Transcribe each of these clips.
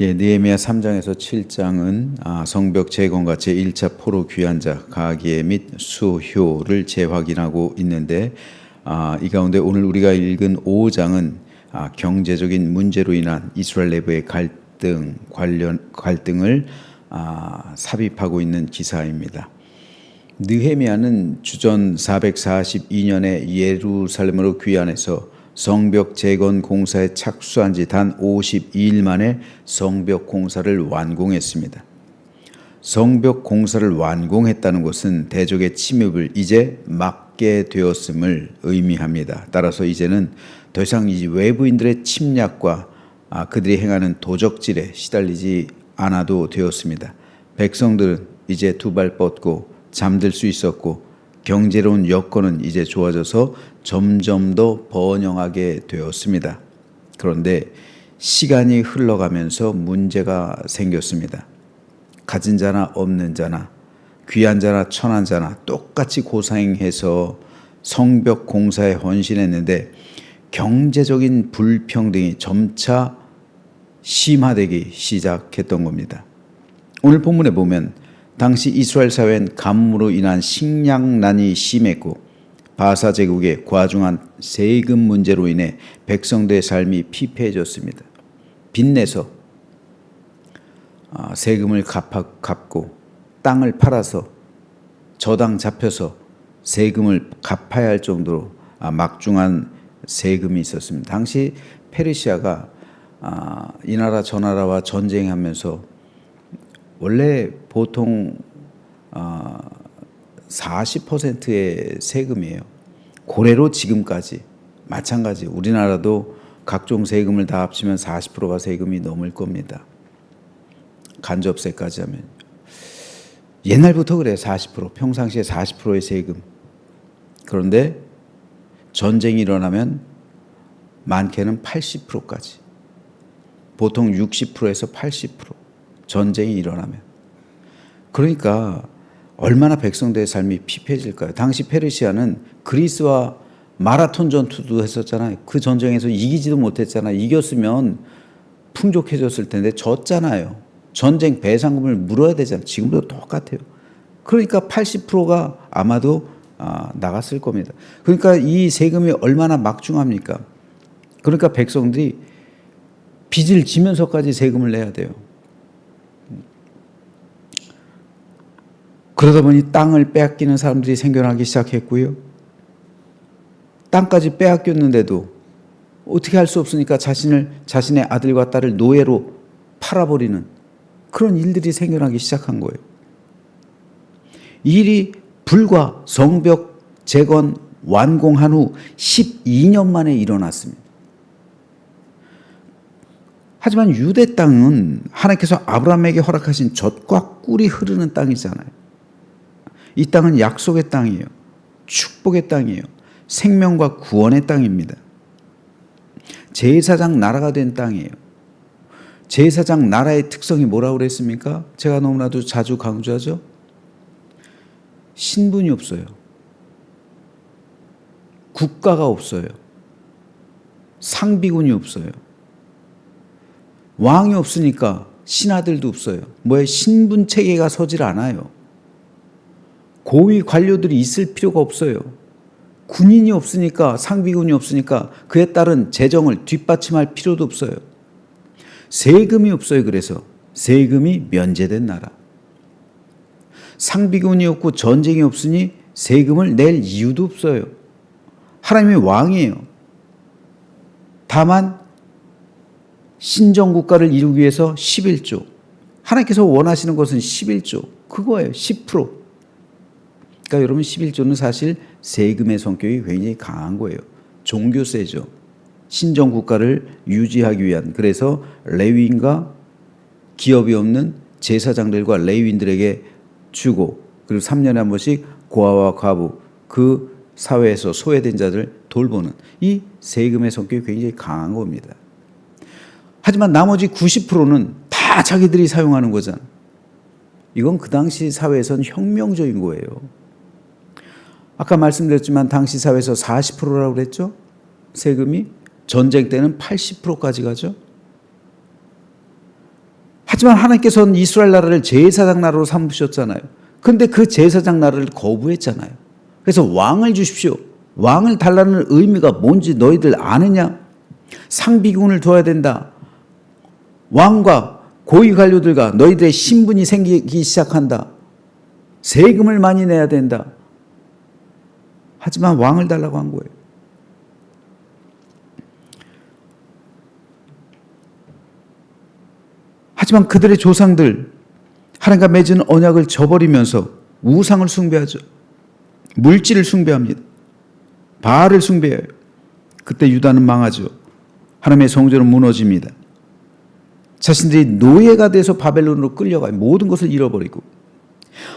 느헤미야 3장에서 7장은 성벽 재건과 제1차 포로 귀환자 가기에 및 수효를 재확인하고 있는데, 이 가운데 오늘 우리가 읽은 5장은 경제적인 문제로 인한 이스라엘 내부의 갈등을 삽입하고 있는 기사입니다. 느헤미야는 주전 442년에 예루살렘으로 귀환해서 성벽 재건 공사에 착수한 지 단 52일 만에 성벽 공사를 완공했습니다. 성벽 공사를 완공했다는 것은 대적의 침입을 이제 막게 되었음을 의미합니다. 따라서 이제는 더 이상 이 외부인들의 침략과 그들이 행하는 도적질에 시달리지 않아도 되었습니다. 백성들은 이제 두 발 뻗고 잠들 수 있었고, 경제로운 여건은 이제 좋아져서 점점 더 번영하게 되었습니다. 그런데 시간이 흘러가면서 문제가 생겼습니다. 가진 자나 없는 자나, 귀한 자나 천한 자나 똑같이 고생해서 성벽 공사에 헌신했는데 경제적인 불평등이 점차 심화되기 시작했던 겁니다. 오늘 본문에 보면 당시 이스라엘 사회는 가뭄으로 인한 식량난이 심했고, 바사 제국의 과중한 세금 문제로 인해 백성들의 삶이 피폐해졌습니다. 빚내서 세금을 갚고, 땅을 팔아서 저당 잡혀서 세금을 갚아야 할 정도로 막중한 세금이 있었습니다. 당시 페르시아가 이 나라 저 나라와 전쟁하면서 원래 보통 40%의 세금이에요. 고래로 지금까지 마찬가지. 우리나라도 각종 세금을 다 합치면 40%가 세금이 넘을 겁니다. 간접세까지 하면. 옛날부터 그래요. 40%. 평상시에 40%의 세금. 그런데 전쟁이 일어나면 많게는 80%까지. 보통 60%에서 80%. 전쟁이 일어나면. 그러니까 얼마나 백성들의 삶이 피폐해질까요? 당시 페르시아는 그리스와 마라톤 전투도 했었잖아요. 그 전쟁에서 이기지도 못했잖아요. 이겼으면 풍족해졌을 텐데 졌잖아요. 전쟁 배상금을 물어야 되잖아요. 지금도 똑같아요. 그러니까 80%가 아마도 나갔을 겁니다. 그러니까 이 세금이 얼마나 막중합니까? 그러니까 백성들이 빚을 지면서까지 세금을 내야 돼요. 그러다 보니 땅을 빼앗기는 사람들이 생겨나기 시작했고요. 땅까지 빼앗겼는데도 어떻게 할 수 없으니까 자신의 아들과 딸을 노예로 팔아버리는 그런 일들이 생겨나기 시작한 거예요. 이 일이 불과 성벽 재건 완공한 후 12년 만에 일어났습니다. 하지만 유대 땅은 하나님께서 아브라함에게 허락하신 젖과 꿀이 흐르는 땅이잖아요. 이 땅은 약속의 땅이에요. 축복의 땅이에요. 생명과 구원의 땅입니다. 제사장 나라가 된 땅이에요. 제사장 나라의 특성이 뭐라고 그랬습니까? 제가 너무나도 자주 강조하죠. 신분이 없어요. 국가가 없어요. 상비군이 없어요. 왕이 없으니까 신하들도 없어요. 뭐에 신분 체계가 서질 않아요. 고위 관료들이 있을 필요가 없어요. 군인이 없으니까, 상비군이 없으니까 그에 따른 재정을 뒷받침할 필요도 없어요. 세금이 없어요. 그래서 세금이 면제된 나라. 상비군이 없고 전쟁이 없으니 세금을 낼 이유도 없어요. 하나님이 왕이에요. 다만 신정국가를 이루기 위해서 11조. 하나님께서 원하시는 것은 11조. 그거예요. 10%. 그러니까 여러분 11조는 사실 세금의 성격이 굉장히 강한 거예요. 종교세죠. 신정국가를 유지하기 위한. 그래서 레위인과 기업이 없는 제사장들과 레위인들에게 주고, 그리고 3년에 한 번씩 고아와 과부, 그 사회에서 소외된 자들 돌보는 이 세금의 성격이 굉장히 강한 겁니다. 하지만 나머지 90%는 다 자기들이 사용하는 거잖아. 이건 그 당시 사회에선 혁명적인 거예요. 아까 말씀드렸지만 당시 사회에서 40%라고 그랬죠? 세금이. 전쟁 때는 80%까지 가죠. 하지만 하나님께서는 이스라엘 나라를 제사장 나라로 삼으셨잖아요. 그런데 그 제사장 나라를 거부했잖아요. 그래서 왕을 주십시오. 왕을 달라는 의미가 뭔지 너희들 아느냐? 상비군을 둬야 된다. 왕과 고위 관료들과 너희들의 신분이 생기기 시작한다. 세금을 많이 내야 된다. 하지만 왕을 달라고 한 거예요. 하지만 그들의 조상들 하나님과 맺은 언약을 저버리면서 우상을 숭배하죠. 물질을 숭배합니다. 바알을 숭배해요. 그때 유다는 망하죠. 하나님의 성전은 무너집니다. 자신들이 노예가 돼서 바벨론으로 끌려가요. 모든 것을 잃어버리고.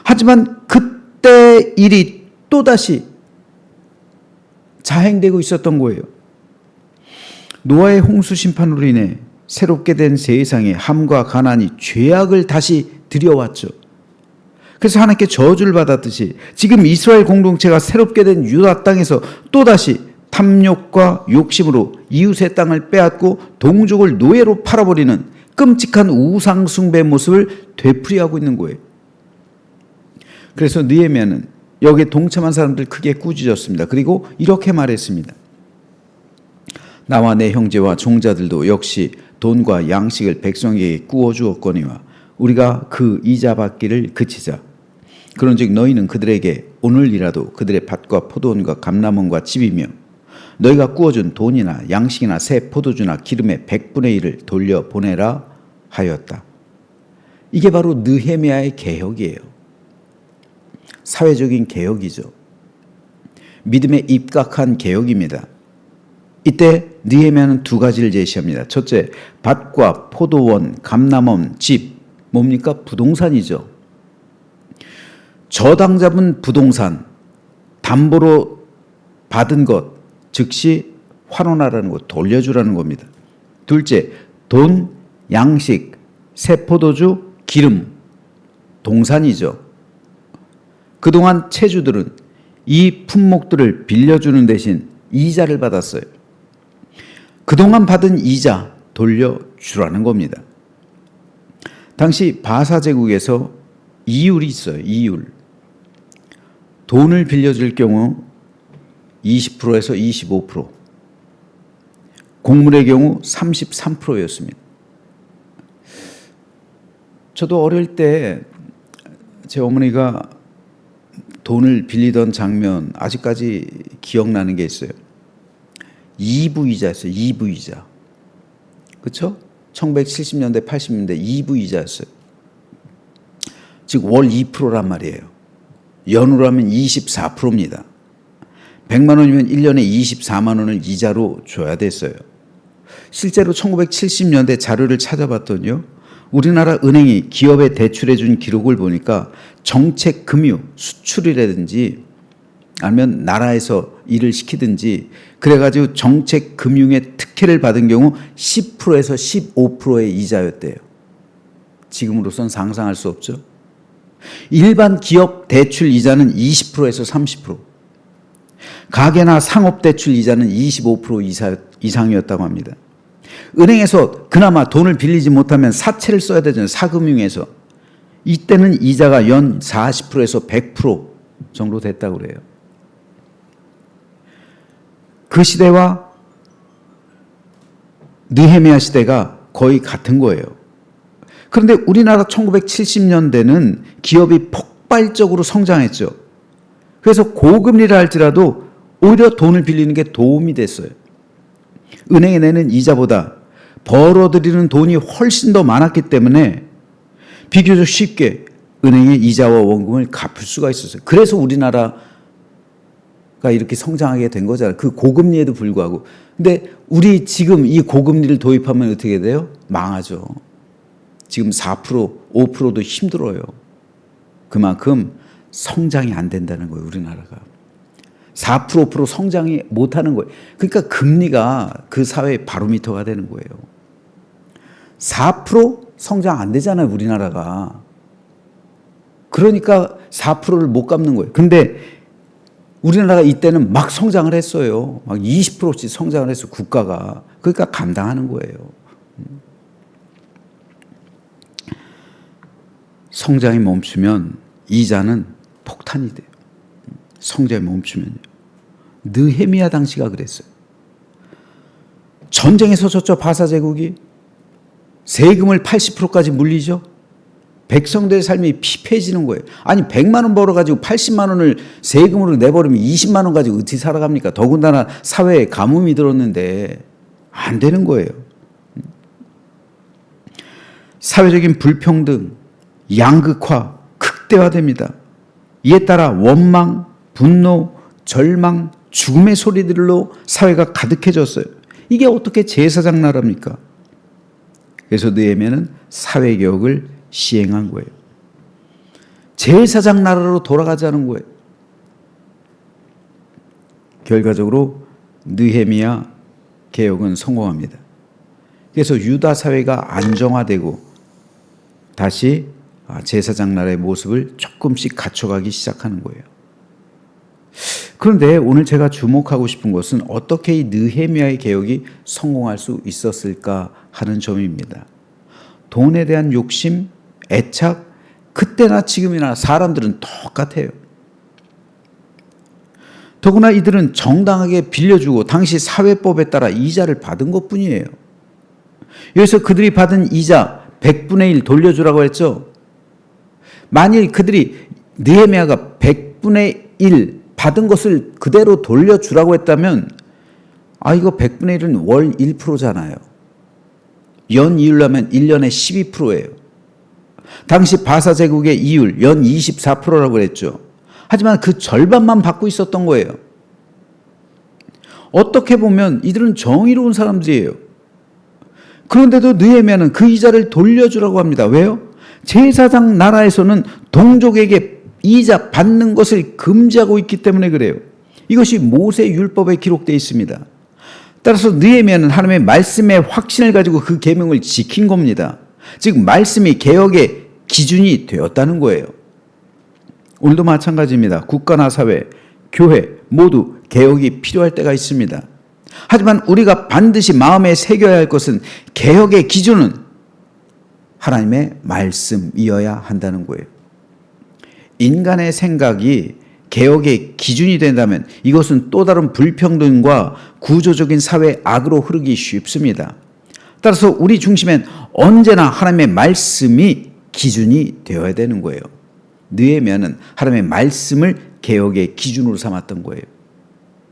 하지만 그때 일이 또다시 자행되고 있었던 거예요. 노아의 홍수 심판으로 인해 새롭게 된 세상에 함과 가난이 죄악을 다시 들여왔죠. 그래서 하나님께 저주를 받았듯이 지금 이스라엘 공동체가 새롭게 된 유다 땅에서 또다시 탐욕과 욕심으로 이웃의 땅을 빼앗고 동족을 노예로 팔아버리는 끔찍한 우상 숭배 모습을 되풀이하고 있는 거예요. 그래서 느헤미야는 여기에 동참한 사람들 크게 꾸짖었습니다. 그리고 이렇게 말했습니다. 나와 내 형제와 종자들도 역시 돈과 양식을 백성에게 꾸어 주었거니와 우리가 그 이자 받기를 그치자. 그런즉 너희는 그들에게 오늘이라도 그들의 밭과 포도원과 감람원과 집이며 너희가 꾸어준 돈이나 양식이나 새 포도주나 기름의 100분의 1을 돌려보내라 하였다. 이게 바로 느헤미야의 개혁이에요. 사회적인 개혁이죠. 믿음에 입각한 개혁입니다. 이때 느헤미야는 두 가지를 제시합니다. 첫째, 밭과 포도원, 감람원, 집. 뭡니까? 부동산이죠. 저당 잡은 부동산, 담보로 받은 것, 즉시 환원하라는 것, 돌려주라는 겁니다. 둘째, 돈, 양식, 새 포도주, 기름, 동산이죠. 그동안 채주들은 이 품목들을 빌려주는 대신 이자를 받았어요. 그동안 받은 이자 돌려주라는 겁니다. 당시 바사 제국에서 이율이 있어요. 이율. 돈을 빌려줄 경우 20%에서 25%, 곡물의 경우 33%였습니다. 저도 어릴 때 제 어머니가 돈을 빌리던 장면 아직까지 기억나는 게 있어요. 2부 이자였어요. 2부 이자. 그렇죠? 1970년대, 80년대 2부 이자였어요. 즉 월 2%란 말이에요. 연으로 하면 24%입니다. 100만 원이면 1년에 24만 원을 이자로 줘야 됐어요. 실제로 1970년대 자료를 찾아봤더니요. 우리나라 은행이 기업에 대출해 준 기록을 보니까 정책 금융, 수출이라든지 아니면 나라에서 일을 시키든지 그래가지고 정책 금융의 특혜를 받은 경우 10%에서 15%의 이자였대요. 지금으로선 상상할 수 없죠. 일반 기업 대출 이자는 20%에서 30%, 가계나 상업 대출 이자는 25% 이상이었다고 합니다. 은행에서 그나마 돈을 빌리지 못하면 사채를 써야 되잖아요. 사금융에서. 이때는 이자가 연 40%에서 100% 정도 됐다고 그래요. 그 시대와 느헤미야 시대가 거의 같은 거예요. 그런데 우리나라 1970년대는 기업이 폭발적으로 성장했죠. 그래서 고금리를 할지라도 오히려 돈을 빌리는 게 도움이 됐어요. 은행에 내는 이자보다 벌어들이는 돈이 훨씬 더 많았기 때문에 비교적 쉽게 은행의 이자와 원금을 갚을 수가 있었어요. 그래서 우리나라가 이렇게 성장하게 된 거잖아요. 그 고금리에도 불구하고. 근데 우리 지금 이 고금리를 도입하면 어떻게 돼요? 망하죠. 지금 4%, 5%도 힘들어요. 그만큼 성장이 안 된다는 거예요, 우리나라가. 4%, 5% 성장이 못하는 거예요. 그러니까 금리가 그 사회의 바로미터가 되는 거예요. 4% 성장 안 되잖아요, 우리나라가. 그러니까 4%를 못 갚는 거예요. 근데 우리나라가 이때는 막 성장을 했어요. 막 20%씩 성장을 했어요, 국가가. 그러니까 감당하는 거예요. 성장이 멈추면 이자는 폭탄이 돼요. 성장이 멈추면요. 느헤미야 당시가 그랬어요. 전쟁에서 졌죠. 바사 제국이. 세금을 80%까지 물리죠. 백성들의 삶이 피폐해지는 거예요. 아니 100만 원 벌어가지고 80만 원을 세금으로 내버리면 20만 원 가지고 어떻게 살아갑니까? 더군다나 사회에 가뭄이 들었는데 안 되는 거예요. 사회적인 불평등, 양극화 극대화됩니다. 이에 따라 원망, 분노, 절망, 죽음의 소리들로 사회가 가득해졌어요. 이게 어떻게 제사장 나라입니까? 그래서 느헤미야는 사회개혁을 시행한 거예요. 제사장 나라로 돌아가자는 거예요. 결과적으로 느헤미야 개혁은 성공합니다. 그래서 유다 사회가 안정화되고 다시 제사장 나라의 모습을 조금씩 갖춰가기 시작하는 거예요. 그런데 오늘 제가 주목하고 싶은 것은 어떻게 이 느헤미야의 개혁이 성공할 수 있었을까 하는 점입니다. 돈에 대한 욕심, 애착, 그때나 지금이나 사람들은 똑같아요. 더구나 이들은 정당하게 빌려주고 당시 사회법에 따라 이자를 받은 것뿐이에요. 여기서 그들이 받은 이자 100분의 1 돌려주라고 했죠. 만일 그들이 느헤미야가 100분의 1 받은 것을 그대로 돌려주라고 했다면 이거 100분의 1은 월 1%잖아요. 연 이율로 하면 1년에 12%예요. 당시 바사 제국의 이율 연 24%라고 그랬죠. 하지만 그 절반만 받고 있었던 거예요. 어떻게 보면 이들은 정의로운 사람들이에요. 그런데도 느헤미야는 그 이자를 돌려주라고 합니다. 왜요? 제사장 나라에서는 동족에게 이자 받는 것을 금지하고 있기 때문에 그래요. 이것이 모세 율법에 기록되어 있습니다. 따라서 느헤미야는 하나님의 말씀의 확신을 가지고 그 계명을 지킨 겁니다. 즉 말씀이 개혁의 기준이 되었다는 거예요. 오늘도 마찬가지입니다. 국가나 사회, 교회 모두 개혁이 필요할 때가 있습니다. 하지만 우리가 반드시 마음에 새겨야 할 것은 개혁의 기준은 하나님의 말씀이어야 한다는 거예요. 인간의 생각이 개혁의 기준이 된다면 이것은 또 다른 불평등과 구조적인 사회 악으로 흐르기 쉽습니다. 따라서 우리 중심엔 언제나 하나님의 말씀이 기준이 되어야 되는 거예요. 느헤미야는 하나님의 말씀을 개혁의 기준으로 삼았던 거예요.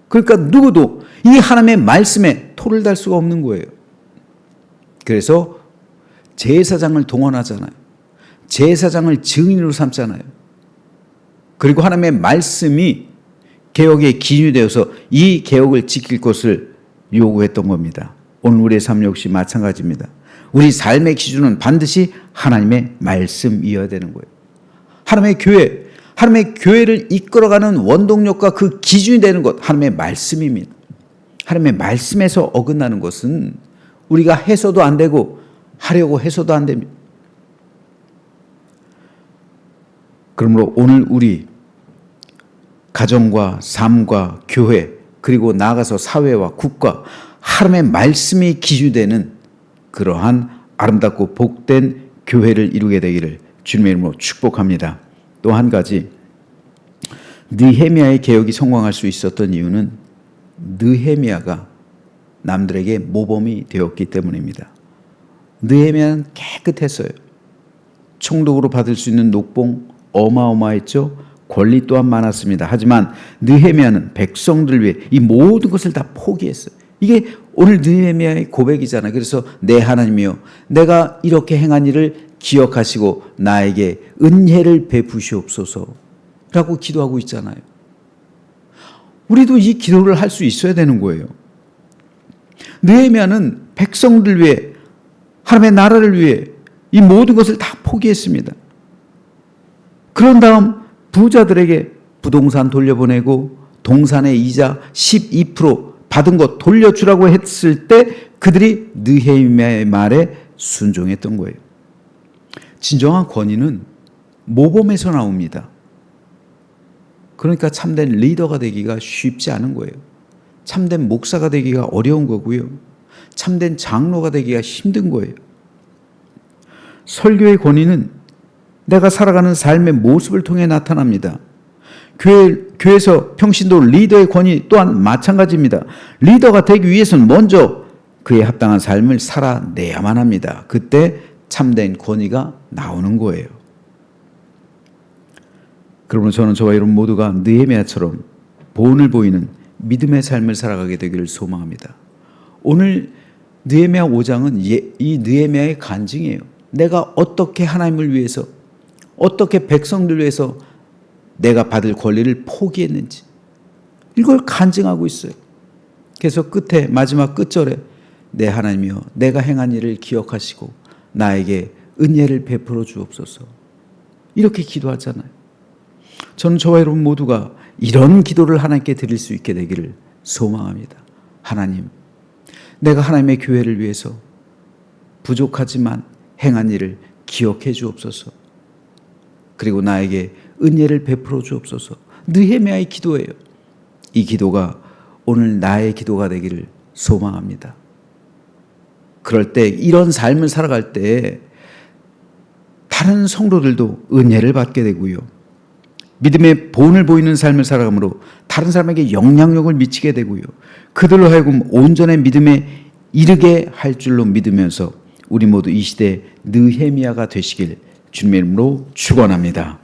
그러니까 누구도 이 하나님의 말씀에 토를 달 수가 없는 거예요. 그래서 제사장을 동원하잖아요. 제사장을 증인으로 삼잖아요. 그리고 하나님의 말씀이 개혁의 기준이 되어서 이 개혁을 지킬 것을 요구했던 겁니다. 오늘 우리의 삶 역시 마찬가지입니다. 우리 삶의 기준은 반드시 하나님의 말씀이어야 되는 거예요. 하나님의 교회를 이끌어가는 원동력과 그 기준이 되는 것, 하나님의 말씀입니다. 하나님의 말씀에서 어긋나는 것은 우리가 해서도 안 되고 하려고 해서도 안 됩니다. 그러므로 오늘 우리 가정과 삶과 교회 그리고 나아가서 사회와 국가 하나님의 말씀이 기준되는 그러한 아름답고 복된 교회를 이루게 되기를 주님의 이름으로 축복합니다. 또 한 가지 느헤미야의 개혁이 성공할 수 있었던 이유는 느헤미야가 남들에게 모범이 되었기 때문입니다. 느헤미야는 깨끗했어요. 총독으로 받을 수 있는 녹봉 어마어마했죠. 권리 또한 많았습니다. 하지만 느헤미야는 백성들 위해 이 모든 것을 다 포기했어요. 이게 오늘 느헤미야의 고백이잖아요. 그래서 내 하나님이여 내가 이렇게 행한 일을 기억하시고 나에게 은혜를 베푸시옵소서라고 기도하고 있잖아요. 우리도 이 기도를 할 수 있어야 되는 거예요. 느헤미야는 백성들 위해 하나님의 나라를 위해 이 모든 것을 다 포기했습니다. 그런 다음 부자들에게 부동산 돌려보내고 동산의 이자 12% 받은 것 돌려주라고 했을 때 그들이 느헤미야의 말에 순종했던 거예요. 진정한 권위는 모범에서 나옵니다. 그러니까 참된 리더가 되기가 쉽지 않은 거예요. 참된 목사가 되기가 어려운 거고요. 참된 장로가 되기가 힘든 거예요. 설교의 권위는 내가 살아가는 삶의 모습을 통해 나타납니다. 교회에서 평신도 리더의 권위 또한 마찬가지입니다. 리더가 되기 위해서는 먼저 그에 합당한 삶을 살아내야만 합니다. 그때 참된 권위가 나오는 거예요. 그러므로 저는 저와 여러분 모두가 느헤미야처럼 본을 보이는 믿음의 삶을 살아가게 되기를 소망합니다. 오늘 느헤미야 5장은 이 느헤미야의 간증이에요. 내가 어떻게 하나님을 위해서, 어떻게 백성들을 위해서 내가 받을 권리를 포기했는지 이걸 간증하고 있어요. 그래서 끝에 마지막 끝절에 내 하나님이여 내가 행한 일을 기억하시고 나에게 은혜를 베풀어 주옵소서 이렇게 기도하잖아요. 저는 저와 여러분 모두가 이런 기도를 하나님께 드릴 수 있게 되기를 소망합니다. 하나님, 내가 하나님의 교회를 위해서 부족하지만 행한 일을 기억해 주옵소서. 그리고 나에게 은혜를 베풀어 주옵소서. 느헤미야의 기도예요. 이 기도가 오늘 나의 기도가 되기를 소망합니다. 그럴 때 이런 삶을 살아갈 때 다른 성도들도 은혜를 받게 되고요. 믿음의 본을 보이는 삶을 살아감으로 다른 사람에게 영향력을 미치게 되고요. 그들로 하여금 온전한 믿음에 이르게 할 줄로 믿으면서 우리 모두 이 시대 느헤미야가 되시길 주님의 이름으로 축원합니다.